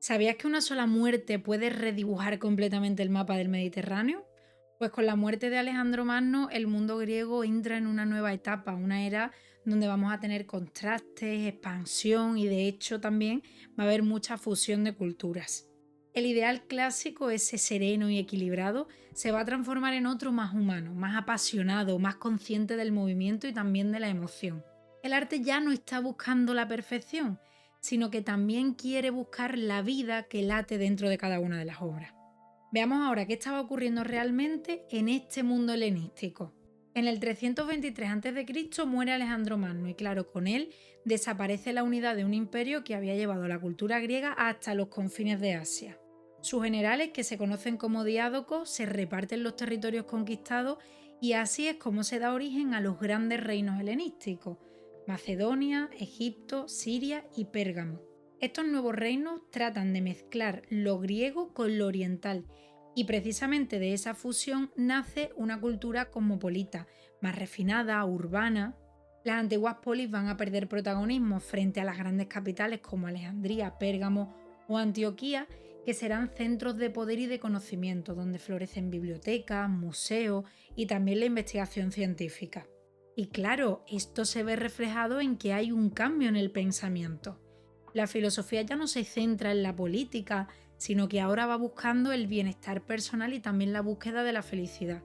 ¿Sabías que una sola muerte puede redibujar completamente el mapa del Mediterráneo? Pues con la muerte de Alejandro Magno, el mundo griego entra en una nueva etapa, una era donde vamos a tener contrastes, expansión y de hecho también va a haber mucha fusión de culturas. El ideal clásico, ese sereno y equilibrado, se va a transformar en otro más humano, más apasionado, más consciente del movimiento y también de la emoción. El arte ya no está buscando la perfección, sino que también quiere buscar la vida que late dentro de cada una de las obras. Veamos ahora qué estaba ocurriendo realmente en este mundo helenístico. En el 323 a.C. muere Alejandro Magno y claro, con él desaparece la unidad de un imperio que había llevado la cultura griega hasta los confines de Asia. Sus generales, que se conocen como diádocos, se reparten los territorios conquistados y así es como se da origen a los grandes reinos helenísticos: Macedonia, Egipto, Siria y Pérgamo. Estos nuevos reinos tratan de mezclar lo griego con lo oriental y precisamente de esa fusión nace una cultura cosmopolita, más refinada, urbana. Las antiguas polis van a perder protagonismo frente a las grandes capitales como Alejandría, Pérgamo o Antioquía, que serán centros de poder y de conocimiento, donde florecen bibliotecas, museos y también la investigación científica. Y claro, esto se ve reflejado en que hay un cambio en el pensamiento. La filosofía ya no se centra en la política, sino que ahora va buscando el bienestar personal y también la búsqueda de la felicidad.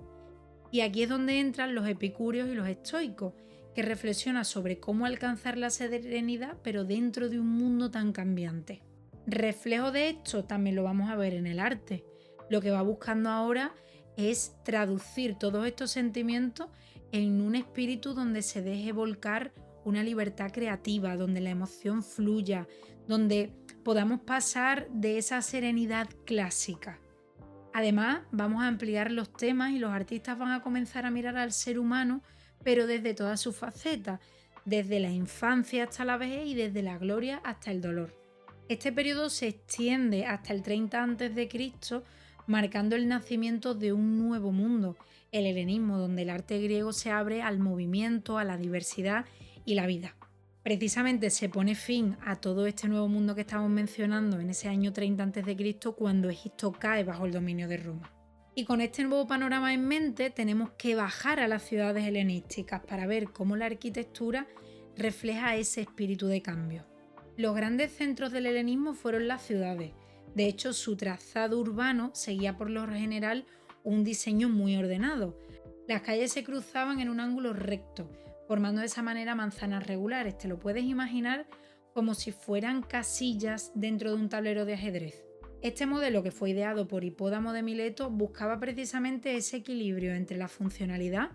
Y aquí es donde entran los epicúreos y los estoicos, que reflexionan sobre cómo alcanzar la serenidad pero dentro de un mundo tan cambiante. Reflejo de esto también lo vamos a ver en el arte. Lo que va buscando ahora es traducir todos estos sentimientos en un espíritu donde se deje volcar una libertad creativa, donde la emoción fluya, donde podamos pasar de esa serenidad clásica. Además, vamos a ampliar los temas y los artistas van a comenzar a mirar al ser humano, pero desde todas sus facetas, desde la infancia hasta la vejez y desde la gloria hasta el dolor. Este periodo se extiende hasta el 30 a.C., marcando el nacimiento de un nuevo mundo, el helenismo, donde el arte griego se abre al movimiento, a la diversidad y la vida. Precisamente se pone fin a todo este nuevo mundo que estamos mencionando en ese año 30 a.C., cuando Egipto cae bajo el dominio de Roma. Y con este nuevo panorama en mente tenemos que bajar a las ciudades helenísticas para ver cómo la arquitectura refleja ese espíritu de cambio. Los grandes centros del helenismo fueron las ciudades. De hecho, su trazado urbano seguía por lo general un diseño muy ordenado. Las calles se cruzaban en un ángulo recto, formando de esa manera manzanas regulares. Te lo puedes imaginar como si fueran casillas dentro de un tablero de ajedrez. Este modelo, que fue ideado por Hipódamo de Mileto, buscaba precisamente ese equilibrio entre la funcionalidad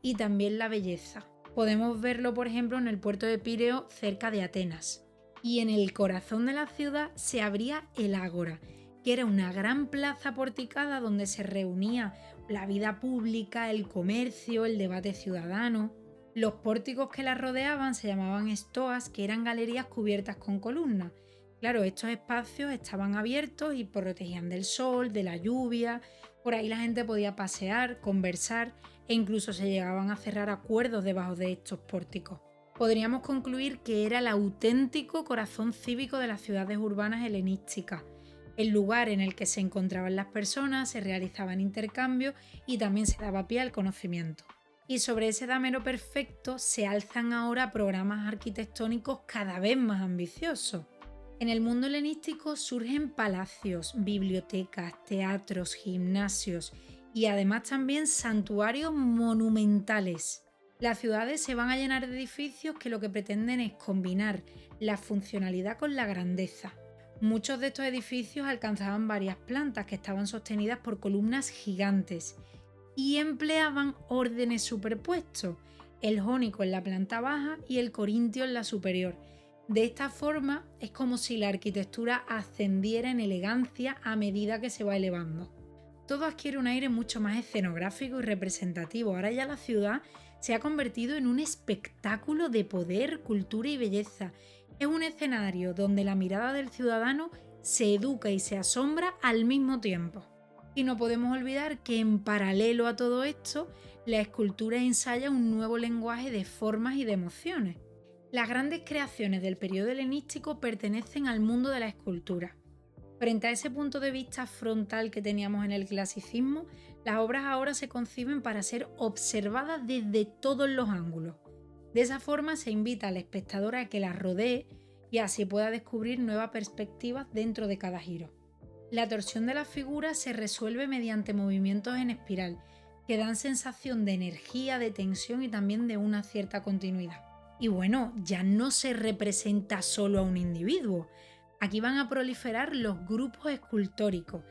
y también la belleza. Podemos verlo, por ejemplo, en el puerto de Pireo, cerca de Atenas. Y en el corazón de la ciudad se abría el Ágora, que era una gran plaza porticada donde se reunía la vida pública, el comercio, el debate ciudadano. Los pórticos que la rodeaban se llamaban estoas, que eran galerías cubiertas con columnas. Claro, estos espacios estaban abiertos y protegían del sol, de la lluvia. Por ahí la gente podía pasear, conversar e incluso se llegaban a cerrar acuerdos debajo de estos pórticos. Podríamos concluir que era el auténtico corazón cívico de las ciudades urbanas helenísticas, el lugar en el que se encontraban las personas, se realizaban intercambios y también se daba pie al conocimiento. Y sobre ese damero perfecto se alzan ahora programas arquitectónicos cada vez más ambiciosos. En el mundo helenístico surgen palacios, bibliotecas, teatros, gimnasios y además también santuarios monumentales. Las ciudades se van a llenar de edificios que lo que pretenden es combinar la funcionalidad con la grandeza. Muchos de estos edificios alcanzaban varias plantas que estaban sostenidas por columnas gigantes y empleaban órdenes superpuestos, el jónico en la planta baja y el corintio en la superior. De esta forma es como si la arquitectura ascendiera en elegancia a medida que se va elevando. Todo adquiere un aire mucho más escenográfico y representativo. Ahora ya la ciudad se ha convertido en un espectáculo de poder, cultura y belleza. Es un escenario donde la mirada del ciudadano se educa y se asombra al mismo tiempo. Y no podemos olvidar que en paralelo a todo esto, la escultura ensaya un nuevo lenguaje de formas y de emociones. Las grandes creaciones del periodo helenístico pertenecen al mundo de la escultura. Frente a ese punto de vista frontal que teníamos en el clasicismo, las obras ahora se conciben para ser observadas desde todos los ángulos. De esa forma se invita al espectador a que las rodee y así pueda descubrir nuevas perspectivas dentro de cada giro. La torsión de las figuras se resuelve mediante movimientos en espiral, que dan sensación de energía, de tensión y también de una cierta continuidad. Y bueno, ya no se representa solo a un individuo. Aquí van a proliferar los grupos escultóricos,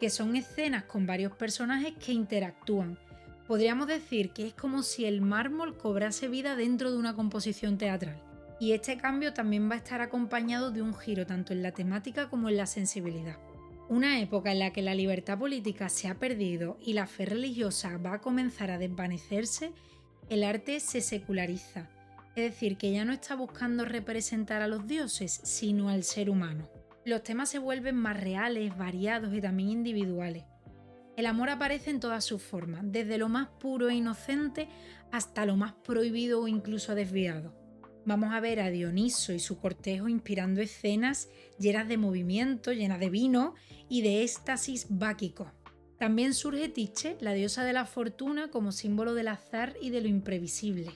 que son escenas con varios personajes que interactúan. Podríamos decir que es como si el mármol cobrase vida dentro de una composición teatral. Y este cambio también va a estar acompañado de un giro tanto en la temática como en la sensibilidad. Una época en la que la libertad política se ha perdido y la fe religiosa va a comenzar a desvanecerse, el arte se seculariza. Es decir, que ya no está buscando representar a los dioses, sino al ser humano. Los temas se vuelven más reales, variados y también individuales. El amor aparece en todas sus formas, desde lo más puro e inocente hasta lo más prohibido o incluso desviado. Vamos a ver a Dioniso y su cortejo inspirando escenas llenas de movimiento, llenas de vino y de éxtasis báquico. También surge Tiche, la diosa de la fortuna, como símbolo del azar y de lo imprevisible.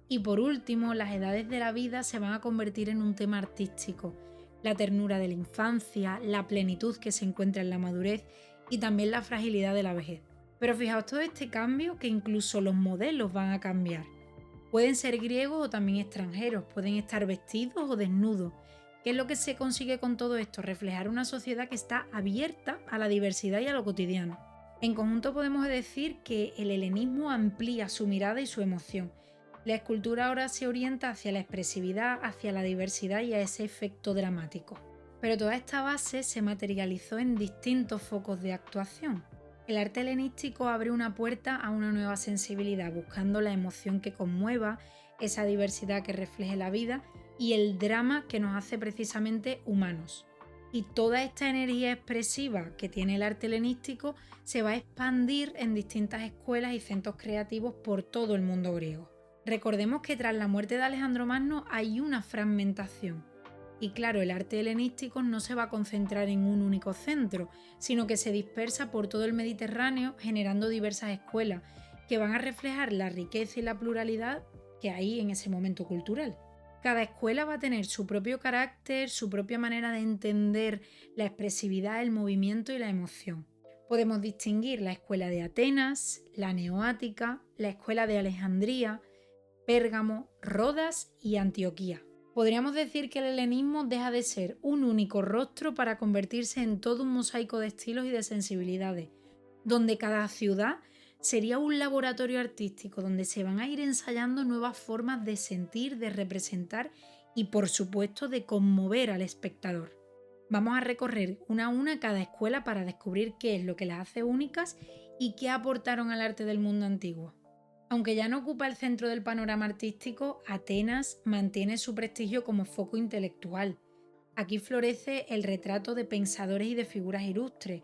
Y por último, las edades de la vida se van a convertir en un tema artístico. La ternura de la infancia, la plenitud que se encuentra en la madurez y también la fragilidad de la vejez. Pero fijaos todo este cambio que incluso los modelos van a cambiar. Pueden ser griegos o también extranjeros, pueden estar vestidos o desnudos. ¿Qué es lo que se consigue con todo esto? Reflejar una sociedad que está abierta a la diversidad y a lo cotidiano. En conjunto podemos decir que el helenismo amplía su mirada y su emoción. La escultura ahora se orienta hacia la expresividad, hacia la diversidad y a ese efecto dramático. Pero toda esta base se materializó en distintos focos de actuación. El arte helenístico abre una puerta a una nueva sensibilidad, buscando la emoción que conmueva, esa diversidad que refleje la vida y el drama que nos hace precisamente humanos. Y toda esta energía expresiva que tiene el arte helenístico se va a expandir en distintas escuelas y centros creativos por todo el mundo griego. Recordemos que tras la muerte de Alejandro Magno hay una fragmentación. Y claro, el arte helenístico no se va a concentrar en un único centro, sino que se dispersa por todo el Mediterráneo generando diversas escuelas que van a reflejar la riqueza y la pluralidad que hay en ese momento cultural. Cada escuela va a tener su propio carácter, su propia manera de entender la expresividad, el movimiento y la emoción. Podemos distinguir la escuela de Atenas, la neoática, la escuela de Alejandría, Pérgamo, Rodas y Antioquía. Podríamos decir que el helenismo deja de ser un único rostro para convertirse en todo un mosaico de estilos y de sensibilidades, donde cada ciudad sería un laboratorio artístico donde se van a ir ensayando nuevas formas de sentir, de representar y por supuesto de conmover al espectador. Vamos a recorrer una a una cada escuela para descubrir qué es lo que las hace únicas y qué aportaron al arte del mundo antiguo. Aunque ya no ocupa el centro del panorama artístico, Atenas mantiene su prestigio como foco intelectual. Aquí florece el retrato de pensadores y de figuras ilustres.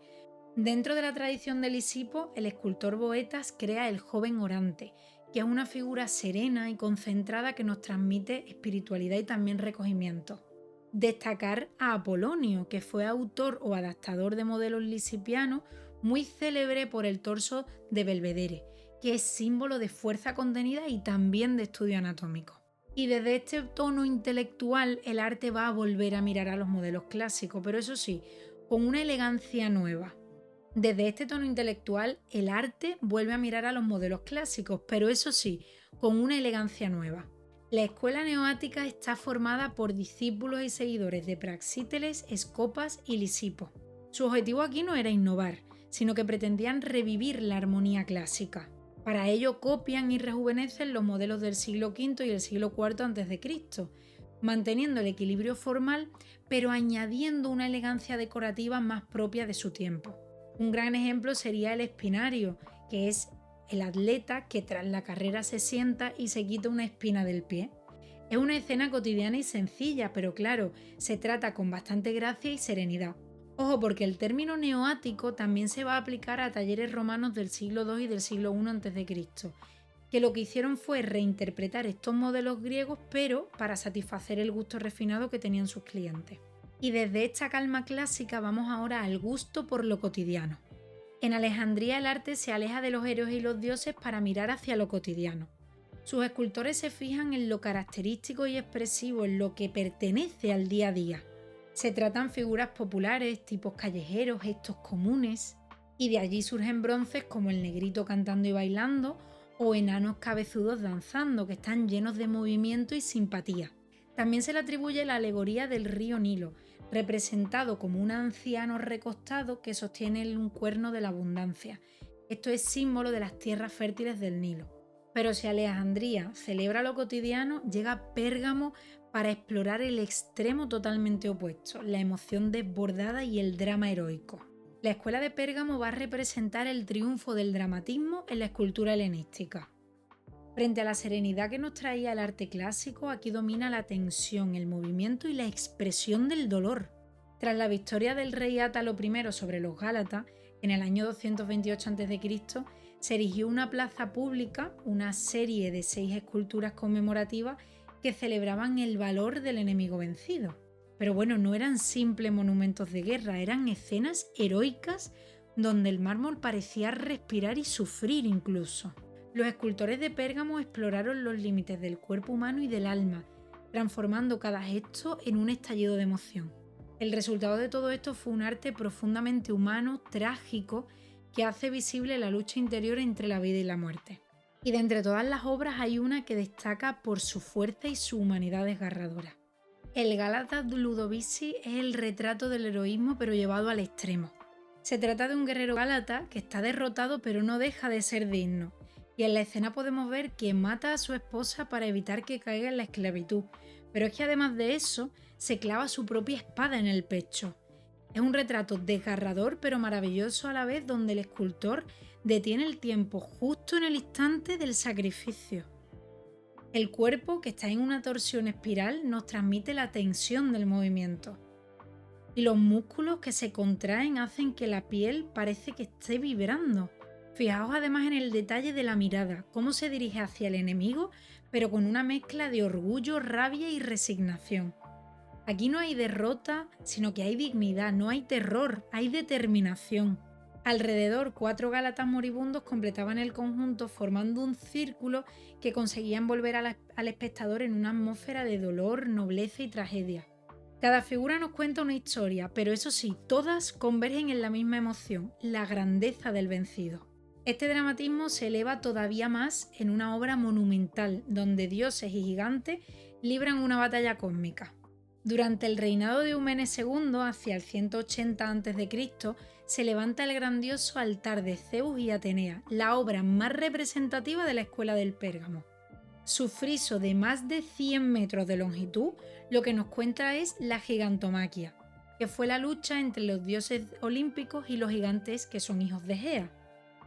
Dentro de la tradición de Lisipo, el escultor Boetas crea el joven orante, que es una figura serena y concentrada que nos transmite espiritualidad y también recogimiento. Destacar a Apolonio, que fue autor o adaptador de modelos lisipianos, muy célebre por el torso de Belvedere, que es símbolo de fuerza contenida y también de estudio anatómico. Y desde este tono intelectual el arte va a volver a mirar a los modelos clásicos, pero eso sí, con una elegancia nueva. Desde este tono intelectual el arte vuelve a mirar a los modelos clásicos, pero eso sí, con una elegancia nueva. La escuela neoática está formada por discípulos y seguidores de Praxíteles, Escopas y Lisipo. Su objetivo aquí no era innovar, sino que pretendían revivir la armonía clásica. Para ello copian y rejuvenecen los modelos del siglo V y el siglo IV a.C., manteniendo el equilibrio formal, pero añadiendo una elegancia decorativa más propia de su tiempo. Un gran ejemplo sería el espinario, que es el atleta que tras la carrera se sienta y se quita una espina del pie. Es una escena cotidiana y sencilla, pero claro, se trata con bastante gracia y serenidad. Ojo, porque el término neoático también se va a aplicar a talleres romanos del siglo II y del siglo I a.C., que lo que hicieron fue reinterpretar estos modelos griegos, pero para satisfacer el gusto refinado que tenían sus clientes. Y desde esta calma clásica vamos ahora al gusto por lo cotidiano. En Alejandría el arte se aleja de los héroes y los dioses para mirar hacia lo cotidiano. Sus escultores se fijan en lo característico y expresivo, en lo que pertenece al día a día. Se tratan figuras populares, tipos callejeros, gestos comunes, y de allí surgen bronces como el negrito cantando y bailando o enanos cabezudos danzando, que están llenos de movimiento y simpatía. También se le atribuye la alegoría del río Nilo, representado como un anciano recostado que sostiene un cuerno de la abundancia. Esto es símbolo de las tierras fértiles del Nilo. Pero si Alejandría celebra lo cotidiano, llega Pérgamo para explorar el extremo totalmente opuesto, la emoción desbordada y el drama heroico. La escuela de Pérgamo va a representar el triunfo del dramatismo en la escultura helenística. Frente a la serenidad que nos traía el arte clásico, aquí domina la tensión, el movimiento y la expresión del dolor. Tras la victoria del rey Átalo I sobre los Gálatas, en el año 228 a.C., se erigió una plaza pública, una serie de 6 esculturas conmemorativas que celebraban el valor del enemigo vencido. Pero bueno, no eran simples monumentos de guerra, eran escenas heroicas donde el mármol parecía respirar y sufrir incluso. Los escultores de Pérgamo exploraron los límites del cuerpo humano y del alma, transformando cada gesto en un estallido de emoción. El resultado de todo esto fue un arte profundamente humano, trágico, que hace visible la lucha interior entre la vida y la muerte. Y de entre todas las obras hay una que destaca por su fuerza y su humanidad desgarradora. El Gálata Ludovisi es el retrato del heroísmo pero llevado al extremo. Se trata de un guerrero gálata que está derrotado pero no deja de ser digno. Y en la escena podemos ver que mata a su esposa para evitar que caiga en la esclavitud. Pero es que además de eso, se clava su propia espada en el pecho. Es un retrato desgarrador pero maravilloso a la vez, donde el escultor detiene el tiempo justo en el instante del sacrificio. El cuerpo, que está en una torsión espiral, nos transmite la tensión del movimiento. Y los músculos que se contraen hacen que la piel parece que esté vibrando. Fijaos además en el detalle de la mirada, cómo se dirige hacia el enemigo, pero con una mezcla de orgullo, rabia y resignación. Aquí no hay derrota, sino que hay dignidad, no hay terror, hay determinación. Alrededor, 4 gálatas moribundos completaban el conjunto formando un círculo que conseguía envolver al espectador en una atmósfera de dolor, nobleza y tragedia. Cada figura nos cuenta una historia, pero eso sí, todas convergen en la misma emoción, la grandeza del vencido. Este dramatismo se eleva todavía más en una obra monumental, donde dioses y gigantes libran una batalla cósmica. Durante el reinado de Eumenes II, hacia el 180 a.C., se levanta el grandioso altar de Zeus y Atenea, la obra más representativa de la escuela del Pérgamo. Su friso de más de 100 metros de longitud lo que nos cuenta es la gigantomaquia, que fue la lucha entre los dioses olímpicos y los gigantes que son hijos de Gea.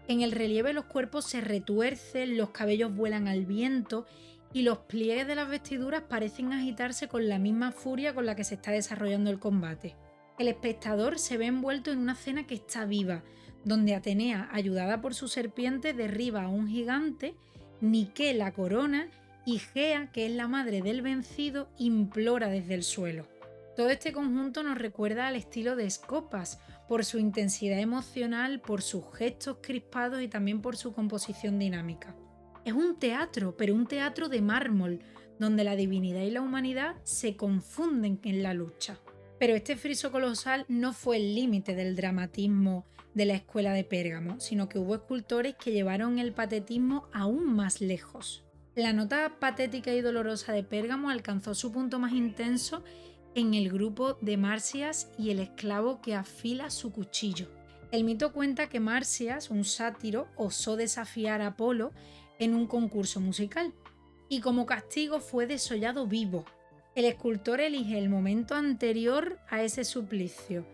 En el relieve los cuerpos se retuercen, los cabellos vuelan al viento y los pliegues de las vestiduras parecen agitarse con la misma furia con la que se está desarrollando el combate. El espectador se ve envuelto en una escena que está viva, donde Atenea, ayudada por su serpiente, derriba a un gigante, Nike la corona y Gea, que es la madre del vencido, implora desde el suelo. Todo este conjunto nos recuerda al estilo de Scopas, por su intensidad emocional, por sus gestos crispados y también por su composición dinámica. Es un teatro, pero un teatro de mármol, donde la divinidad y la humanidad se confunden en la lucha. Pero este friso colosal no fue el límite del dramatismo de la escuela de Pérgamo, sino que hubo escultores que llevaron el patetismo aún más lejos. La nota patética y dolorosa de Pérgamo alcanzó su punto más intenso en el grupo de Marsias y el esclavo que afila su cuchillo. El mito cuenta que Marsias, un sátiro, osó desafiar a Apolo en un concurso musical y como castigo fue desollado vivo. El escultor elige el momento anterior a ese suplicio.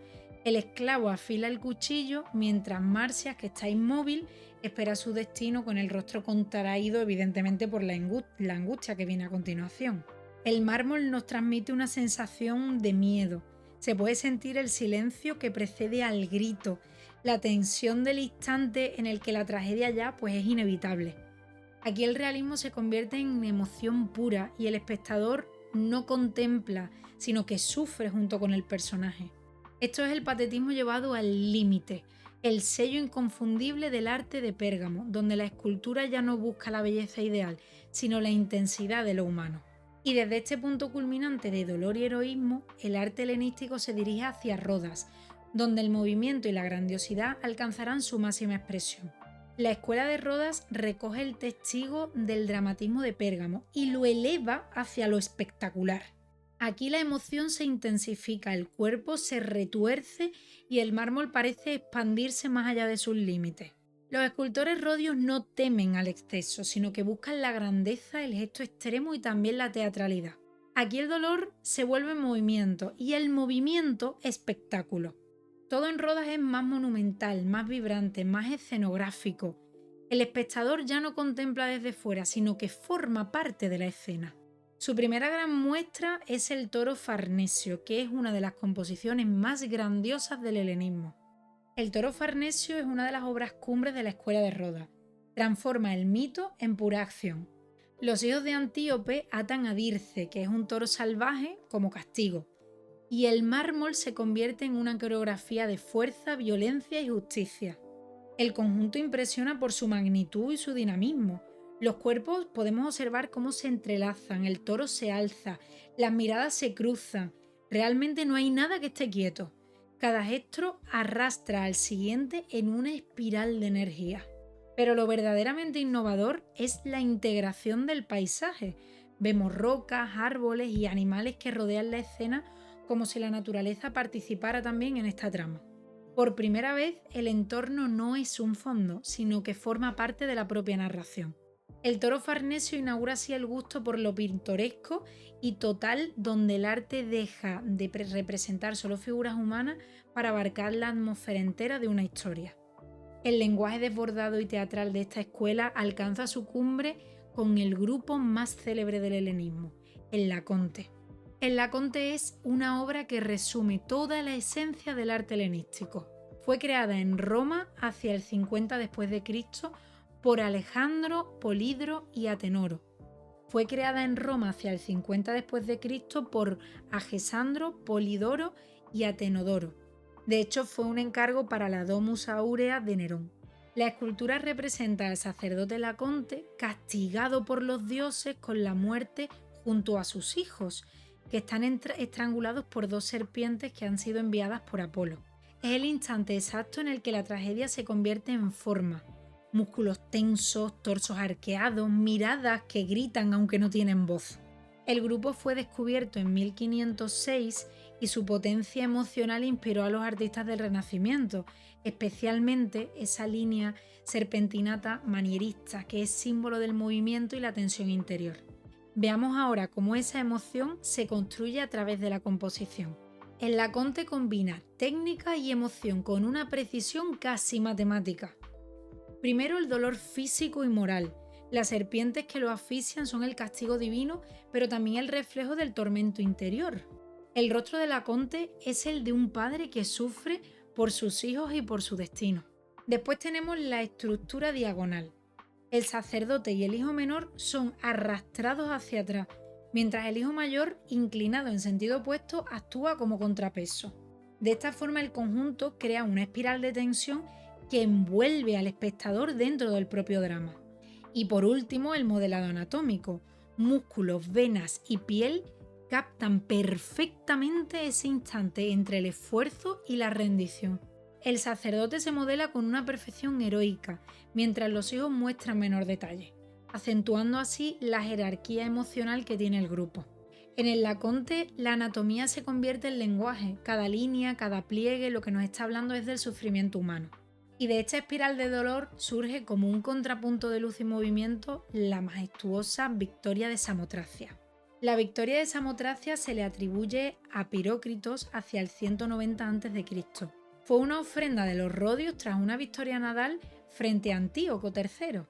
El esclavo afila el cuchillo mientras Marsias, que está inmóvil, espera su destino con el rostro contraído, evidentemente por la angustia que viene a continuación. El mármol nos transmite una sensación de miedo. Se puede sentir el silencio que precede al grito, la tensión del instante en el que la tragedia ya pues es inevitable. Aquí el realismo se convierte en emoción pura y el espectador no contempla, sino que sufre junto con el personaje. Esto es el patetismo llevado al límite, el sello inconfundible del arte de Pérgamo, donde la escultura ya no busca la belleza ideal, sino la intensidad de lo humano. Y desde este punto culminante de dolor y heroísmo, el arte helenístico se dirige hacia Rodas, donde el movimiento y la grandiosidad alcanzarán su máxima expresión. La escuela de Rodas recoge el testigo del dramatismo de Pérgamo y lo eleva hacia lo espectacular. Aquí la emoción se intensifica, el cuerpo se retuerce y el mármol parece expandirse más allá de sus límites. Los escultores rodios no temen al exceso, sino que buscan la grandeza, el gesto extremo y también la teatralidad. Aquí el dolor se vuelve movimiento y el movimiento espectáculo. Todo en Rodas es más monumental, más vibrante, más escenográfico. El espectador ya no contempla desde fuera, sino que forma parte de la escena. Su primera gran muestra es el toro Farnesio, que es una de las composiciones más grandiosas del helenismo. El toro Farnesio es una de las obras cumbres de la escuela de Rodas. Transforma el mito en pura acción. Los hijos de Antíope atan a Dirce, que es un toro salvaje, como castigo, y el mármol se convierte en una coreografía de fuerza, violencia y justicia. El conjunto impresiona por su magnitud y su dinamismo. Los cuerpos podemos observar cómo se entrelazan, el toro se alza, las miradas se cruzan. Realmente no hay nada que esté quieto. Cada gesto arrastra al siguiente en una espiral de energía. Pero lo verdaderamente innovador es la integración del paisaje. Vemos rocas, árboles y animales que rodean la escena como si la naturaleza participara también en esta trama. Por primera vez, el entorno no es un fondo, sino que forma parte de la propia narración. El toro Farnesio inaugura así el gusto por lo pintoresco y total, donde el arte deja de representar solo figuras humanas para abarcar la atmósfera entera de una historia. El lenguaje desbordado y teatral de esta escuela alcanza su cumbre con el grupo más célebre del helenismo, el Laconte. El Laconte es una obra que resume toda la esencia del arte helenístico. Fue creada en Roma hacia el 50 después de Cristo por Alejandro, Polidro y Atenoro. Fue creada en Roma hacia el 50 después de Cristo por Agesandro, Polidoro y Atenodoro. De hecho, fue un encargo para la Domus Aurea de Nerón. La escultura representa al sacerdote Laconte castigado por los dioses con la muerte junto a sus hijos, que están estrangulados por dos serpientes que han sido enviadas por Apolo. Es el instante exacto en el que la tragedia se convierte en forma. Músculos tensos, torsos arqueados, miradas que gritan aunque no tienen voz. El grupo fue descubierto en 1506 y su potencia emocional inspiró a los artistas del Renacimiento, especialmente esa línea serpentinata manierista que es símbolo del movimiento y la tensión interior. Veamos ahora cómo esa emoción se construye a través de la composición. El Laconte combina técnica y emoción con una precisión casi matemática. Primero, el dolor físico y moral. Las serpientes que lo asfixian son el castigo divino, pero también el reflejo del tormento interior. El rostro de Laconte es el de un padre que sufre por sus hijos y por su destino. Después tenemos la estructura diagonal. El sacerdote y el hijo menor son arrastrados hacia atrás, mientras el hijo mayor, inclinado en sentido opuesto, actúa como contrapeso. De esta forma el conjunto crea una espiral de tensión que envuelve al espectador dentro del propio drama. Y por último, el modelado anatómico. Músculos, venas y piel captan perfectamente ese instante entre el esfuerzo y la rendición. El sacerdote se modela con una perfección heroica, mientras los hijos muestran menor detalle, acentuando así la jerarquía emocional que tiene el grupo. En el Laconte, la anatomía se convierte en lenguaje, cada línea, cada pliegue, lo que nos está hablando es del sufrimiento humano. Y de esta espiral de dolor surge como un contrapunto de luz y movimiento la majestuosa victoria de Samotracia. La victoria de Samotracia se le atribuye a Pirócritos hacia el 190 a.C. Fue una ofrenda de los rodios tras una victoria naval frente a Antíoco III.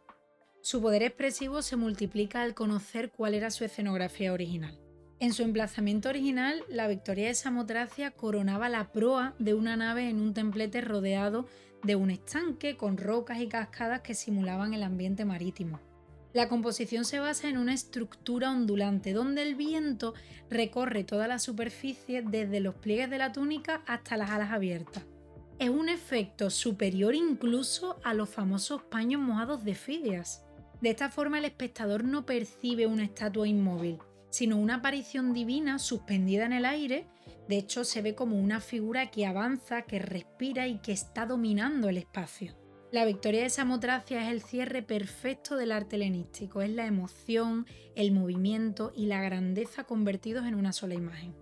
Su poder expresivo se multiplica al conocer cuál era su escenografía original. En su emplazamiento original, la victoria de Samotracia coronaba la proa de una nave en un templete rodeado de un estanque con rocas y cascadas que simulaban el ambiente marítimo. La composición se basa en una estructura ondulante donde el viento recorre toda la superficie desde los pliegues de la túnica hasta las alas abiertas. Es un efecto superior incluso a los famosos paños mojados de Fidias. De esta forma el espectador no percibe una estatua inmóvil, sino una aparición divina suspendida en el aire. De hecho, se ve como una figura que avanza, que respira y que está dominando el espacio. La victoria de Samotracia es el cierre perfecto del arte helenístico, es la emoción, el movimiento y la grandeza convertidos en una sola imagen.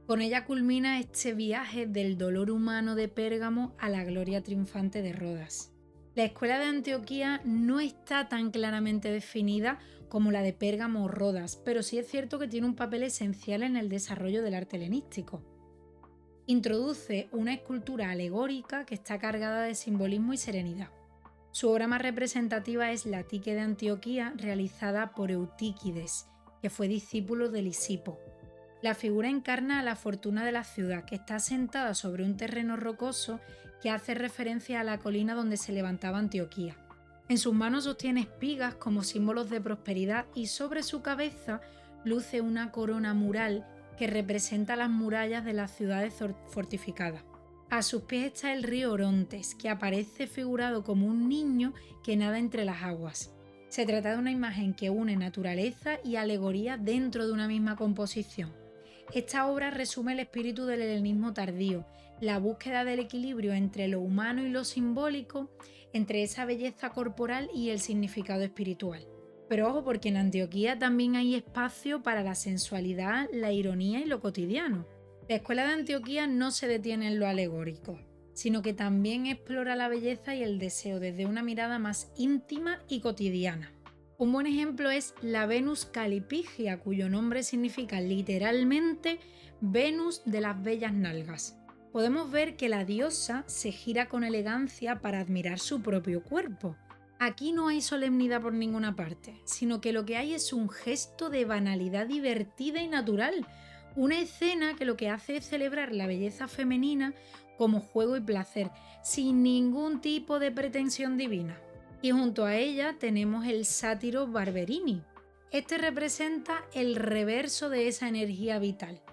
Con ella culmina este viaje del dolor humano de Pérgamo a la gloria triunfante de Rodas. La escuela de Antioquía no está tan claramente definida como la de Pérgamo o Rodas, pero sí es cierto que tiene un papel esencial en el desarrollo del arte helenístico. Introduce una escultura alegórica que está cargada de simbolismo y serenidad. Su obra más representativa es la Tique de Antioquía, realizada por Eutíquides, que fue discípulo de Lisipo. La figura encarna a la fortuna de la ciudad, que está sentada sobre un terreno rocoso que hace referencia a la colina donde se levantaba Antioquía. En sus manos sostiene espigas como símbolos de prosperidad y sobre su cabeza luce una corona mural que representa las murallas de las ciudades fortificadas. A sus pies está el río Orontes, que aparece figurado como un niño que nada entre las aguas. Se trata de una imagen que une naturaleza y alegoría dentro de una misma composición. Esta obra resume el espíritu del helenismo tardío, la búsqueda del equilibrio entre lo humano y lo simbólico, entre esa belleza corporal y el significado espiritual. Pero ojo, porque en Antioquía también hay espacio para la sensualidad, la ironía y lo cotidiano. La escuela de Antioquía no se detiene en lo alegórico, sino que también explora la belleza y el deseo desde una mirada más íntima y cotidiana. Un buen ejemplo es la Venus Calipigia, cuyo nombre significa literalmente Venus de las bellas nalgas. Podemos ver que la diosa se gira con elegancia para admirar su propio cuerpo. Aquí no hay solemnidad por ninguna parte, sino que lo que hay es un gesto de banalidad divertida y natural, una escena que lo que hace es celebrar la belleza femenina como juego y placer, sin ningún tipo de pretensión divina. Y junto a ella tenemos el sátiro Barberini. Este representa el reverso de esa energía vital.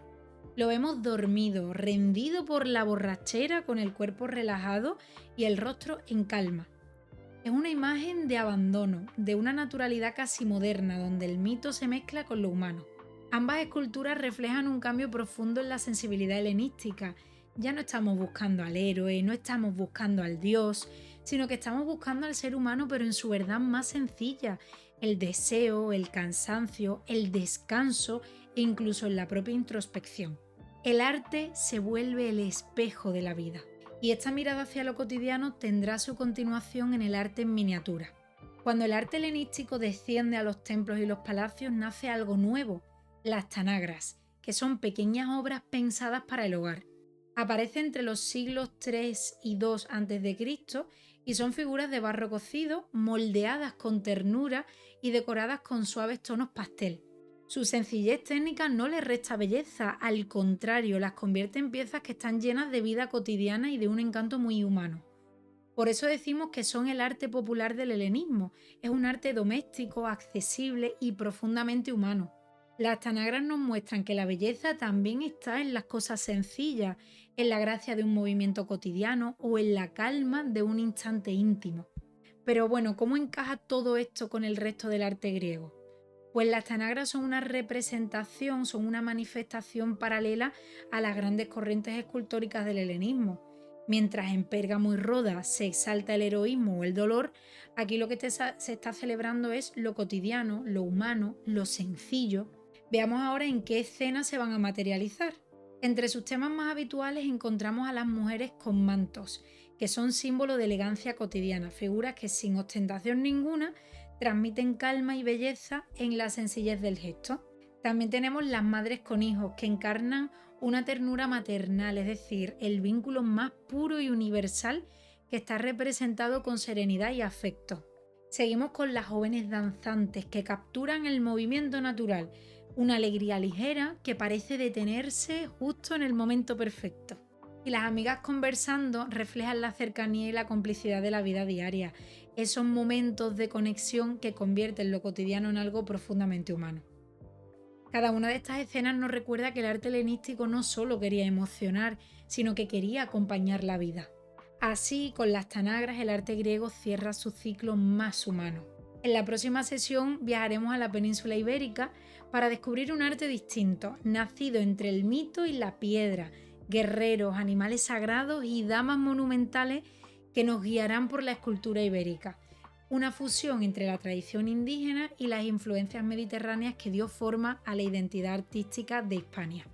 Lo vemos dormido, rendido por la borrachera, con el cuerpo relajado y el rostro en calma. Es una imagen de abandono, de una naturalidad casi moderna, donde el mito se mezcla con lo humano. Ambas esculturas reflejan un cambio profundo en la sensibilidad helenística. Ya no estamos buscando al héroe, no estamos buscando al dios, sino que estamos buscando al ser humano, pero en su verdad más sencilla: el deseo, el cansancio, el descanso e incluso en la propia introspección. El arte se vuelve el espejo de la vida, y esta mirada hacia lo cotidiano tendrá su continuación en el arte en miniatura. Cuando el arte helenístico desciende a los templos y los palacios, nace algo nuevo: las tanagras, que son pequeñas obras pensadas para el hogar. Aparece entre los siglos III y II a.C. y son figuras de barro cocido, moldeadas con ternura y decoradas con suaves tonos pastel. Su sencillez técnica no les resta belleza, al contrario, las convierte en piezas que están llenas de vida cotidiana y de un encanto muy humano. Por eso decimos que son el arte popular del helenismo. Es un arte doméstico, accesible y profundamente humano. Las tanagras nos muestran que la belleza también está en las cosas sencillas, en la gracia de un movimiento cotidiano o en la calma de un instante íntimo. Pero bueno, ¿cómo encaja todo esto con el resto del arte griego? Pues las tanagras son una representación, son una manifestación paralela a las grandes corrientes escultóricas del helenismo. Mientras en Pérgamo y Rodas se exalta el heroísmo o el dolor, aquí lo que se está celebrando es lo cotidiano, lo humano, lo sencillo. Veamos ahora en qué escenas se van a materializar. Entre sus temas más habituales encontramos a las mujeres con mantos, que son símbolo de elegancia cotidiana, figuras que sin ostentación ninguna transmiten calma y belleza en la sencillez del gesto. También tenemos las madres con hijos, que encarnan una ternura maternal, es decir, el vínculo más puro y universal, que está representado con serenidad y afecto. Seguimos con las jóvenes danzantes, que capturan el movimiento natural, una alegría ligera que parece detenerse justo en el momento perfecto. Y las amigas conversando reflejan la cercanía y la complicidad de la vida diaria, esos momentos de conexión que convierten lo cotidiano en algo profundamente humano. Cada una de estas escenas nos recuerda que el arte helenístico no solo quería emocionar, sino que quería acompañar la vida. Así, con las tanagras, el arte griego cierra su ciclo más humano. En la próxima sesión viajaremos a la península ibérica para descubrir un arte distinto, nacido entre el mito y la piedra, guerreros, animales sagrados y damas monumentales que nos guiarán por la escultura ibérica. Una fusión entre la tradición indígena y las influencias mediterráneas que dio forma a la identidad artística de Hispania.